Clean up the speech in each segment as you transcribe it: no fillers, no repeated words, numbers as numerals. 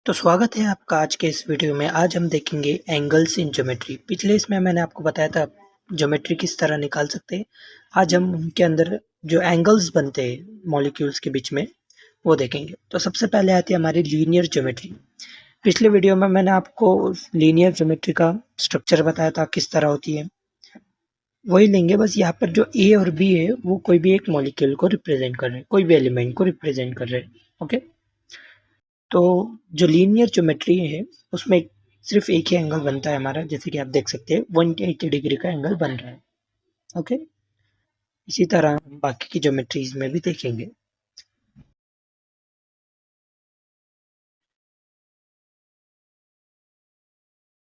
तो स्वागत है आपका आज के इस वीडियो में। आज हम देखेंगे एंगल्स इन ज्योमेट्री। पिछले इसमें मैंने आपको बताया था ज्योमेट्री किस तरह निकाल सकते हैं। आज हम उनके अंदर जो एंगल्स बनते हैं मॉलिक्यूल्स के बीच में वो देखेंगे। तो सबसे पहले आती है हमारी लीनियर ज्योमेट्री। पिछले वीडियो में मैंने आपको लीनियर ज्योमेट्री का स्ट्रक्चर बताया था किस तरह होती है, वही लेंगे। बस यहाँ पर जो ए और बी है वो कोई भी एक मॉलिक्यूल को रिप्रेजेंट कर रहे हैं, कोई भी एलिमेंट को रिप्रेजेंट कर रहे हैं। ओके, तो जो लीनियर ज्योमेट्री है उसमें सिर्फ एक ही एंगल बनता है हमारा, जैसे कि आप देख सकते हैं 180 डिग्री का एंगल बन रहा है। ओके, इसी तरह हम बाकी की ज्योमेट्रीज में भी देखेंगे।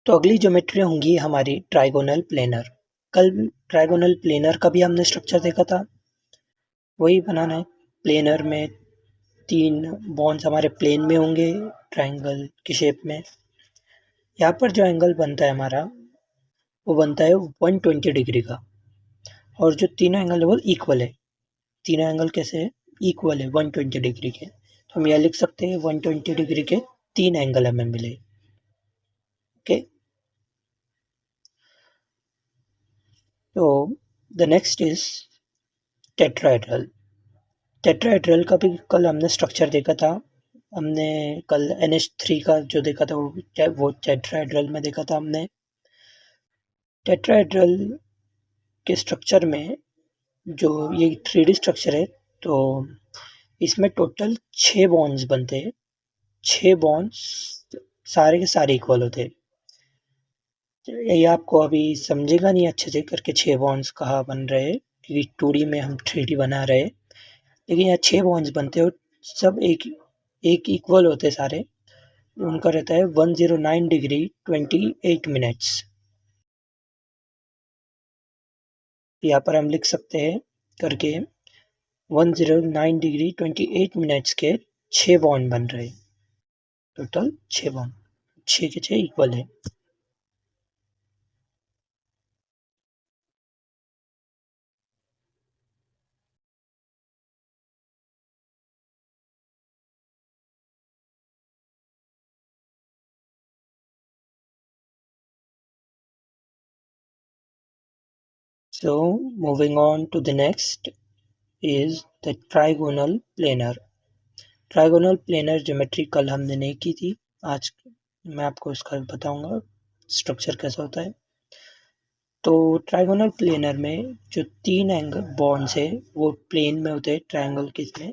तो अगली ज्योमेट्री होंगी हमारी ट्राइगोनल प्लेनर। कल ट्राइगोनल प्लेनर का भी हमने स्ट्रक्चर देखा था, वही बनाना है। प्लेनर में तीन बॉन्ड्स हमारे प्लेन में होंगे ट्राइंगल की शेप में। यहाँ पर जो एंगल बनता है हमारा वो बनता है 120 डिग्री का, और जो तीनों एंगल है वो इक्वल है। तीनों एंगल कैसे है? इक्वल है 120 डिग्री के। तो हम यह लिख सकते हैं 120 डिग्री के तीन एंगल हमें मिले। ओके, तो the next is tetrahedral. Tetrahedral का भी कल हमने स्ट्रक्चर देखा था। हमने कल NH3 का जो देखा था वो टेट्राहेड्रल में देखा था हमने। टेट्राहेड्रल के स्ट्रक्चर में जो ये 3D स्ट्रक्चर है, तो इसमें टोटल 6 बॉन्ड्स बनते हैं। 6 बॉन्ड्स सारे के सारे इक्वल होते हैं। ये आपको अभी समझेगा नहीं अच्छे से करके 6 बॉन्ड्स कहाँ बन रहे हैं, क्योंकि 2D में हम 3D बना रहे हैं। लेकिन यहाँ 6 बॉन्ड्स बनते हैं और सब एक इक्वल होते हैं सारे। उनका रहता है 109 डिग्री 28 मिनट्स। यहाँ पर हम लिख सकते हैं करके 109 डिग्री 28 मिनट्स के 6 बॉन्ड बन रहे हैं। टोटल 6 बॉन्ड, 6 के 6 इक्वल है। So moving on to the next is the trigonal planar. Trigonal planar geometry कल हमने नहीं की थी। आज मैं आपको इसका बताऊंगा स्ट्रक्चर कैसा होता है। तो ट्राइगोनल प्लेनर में जो तीन एंगल बॉन्ड्स है वो प्लेन में होते हैं ट्रायंगल के इसमें,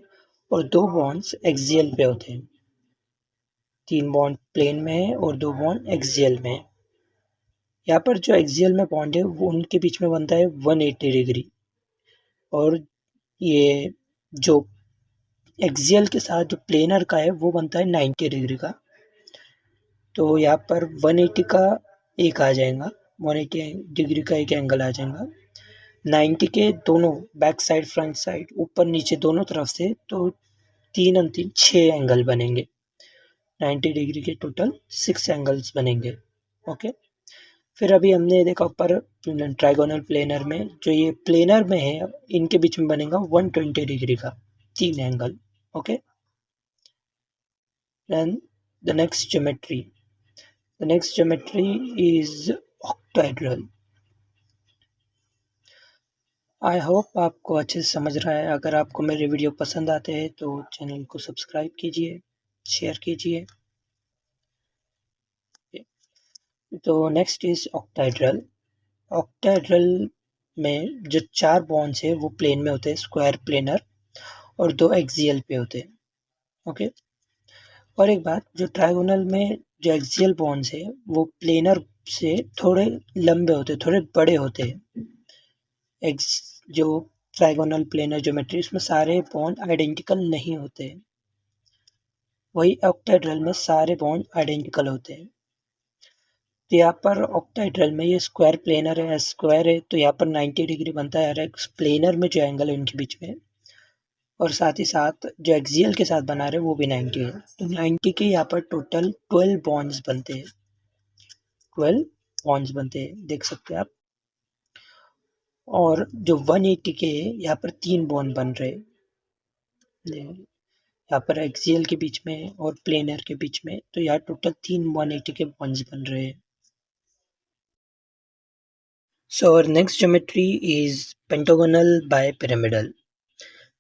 और दो बॉन्ड्स एक्सियल पे होते हैं। तीन बॉन्ड प्लेन में है और दो बॉन्ड एक्सियल में है। यहाँ पर जो एक्सियल में बॉन्ड है वो उनके बीच में बनता है 180 डिग्री, और ये जो एक्सियल के साथ जो प्लेनर का है वो बनता है 90 डिग्री का। तो यहाँ पर 180 का एक आ जाएगा, 180 डिग्री का एक एंगल आ जाएगा। 90 के दोनों बैक साइड फ्रंट साइड ऊपर नीचे दोनों तरफ से, तो तीन अंतिम 6 एंगल बनेंगे। 90 डिग्री के टोटल 6 एंगल्स बनेंगे। ओके, फिर अभी हमने देखा ऊपर ट्राइगोनल प्लेनर में, जो ये प्लेनर में है इनके बीच में बनेगा 120 डिग्री का 3 angle. Okay, then the next geometry is octahedral. I hope आपको अच्छे से समझ रहा है। अगर आपको मेरे वीडियो पसंद आते हैं तो चैनल को सब्सक्राइब कीजिए, शेयर कीजिए। तो नेक्स्ट इज ऑक्टाहेड्रल। ऑक्टाहेड्रल में जो 4 बॉन्ड्स है वो प्लेन में होते हैं, स्क्वायर प्लेनर, और 2 एक्सियल पे होते हैं। ओके, और एक बात, जो ट्राइगोनल में जो एक्सियल बॉन्ड्स है वो प्लेनर से थोड़े लंबे होते हैं, थोड़े बड़े होते हैं। जो ट्राइगोनल प्लेनर ज्योमेट्री इसमें सारे बॉन्ड आइडेंटिकल नहीं होते हैं, वही ऑक्टाहेड्रल में सारे बॉन्ड आइडेंटिकल होते हैं। तो यहाँ पर ऑक्टाहेड्रल में ये स्क्वायर प्लेनर है, स्क्वायर है, तो यहाँ पर 90 डिग्री बनता है हर एक प्लेनर में जो एंगल है उनके बीच में, और साथ ही साथ जो एक्सियल के साथ बना रहे हैं वो भी 90 है। तो 90 के यहाँ पर टोटल 12 बॉन्ड्स बनते हैं। 12 बॉन्ड्स बनते हैं, देख सकते हैं आप। और जो 180 के यहाँ पर 3 बॉन्ड बन रहे हैं। यहाँ पर एक्सियल के बीच में और प्लेनर के बीच में, तो यहाँ टोटल 3 180 के बॉन्ड्स बन रहे हैं। So our next geometry is pentagonal bipyramidal.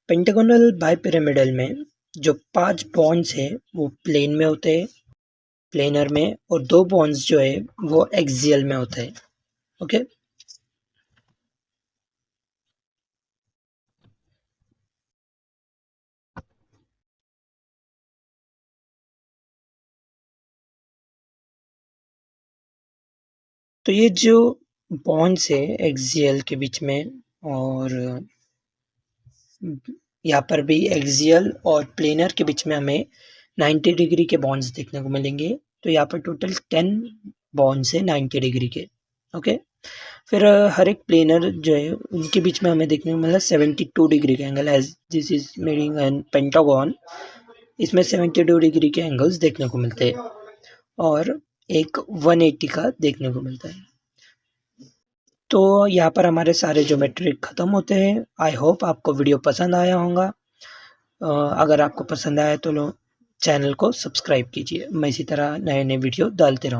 Pentagonal bipyramidal में जो 5 बॉन्ड्स है वो प्लेन में होते हैं, प्लेनर में, और 2 बॉन्ड्स जो है वो एक्सियल में होते हैं। ओके, तो ये जो बॉन्ड्स है एक्सियल के बीच में, और यहाँ पर भी एक्सियल और प्लेनर के बीच में हमें 90 डिग्री के बॉन्ड्स देखने को मिलेंगे। तो यहाँ पर टोटल 10 बॉन्ड्स है 90 डिग्री के। ओके, फिर हर एक प्लेनर जो है उनके बीच में हमें देखने को मिला 72 डिग्री का angle, as this is making an pentagon. इसमें 72 डिग्री के एंगल्स देखने को मिलते हैं और एक 180 का देखने को मिलता है। तो यहाँ पर हमारे सारे ज्योमेट्रिक ख़त्म होते हैं। आई होप आपको वीडियो पसंद आया होगा। अगर आपको पसंद आया तो चैनल को सब्सक्राइब कीजिए। मैं इसी तरह नए नए वीडियो डालते रहूँ।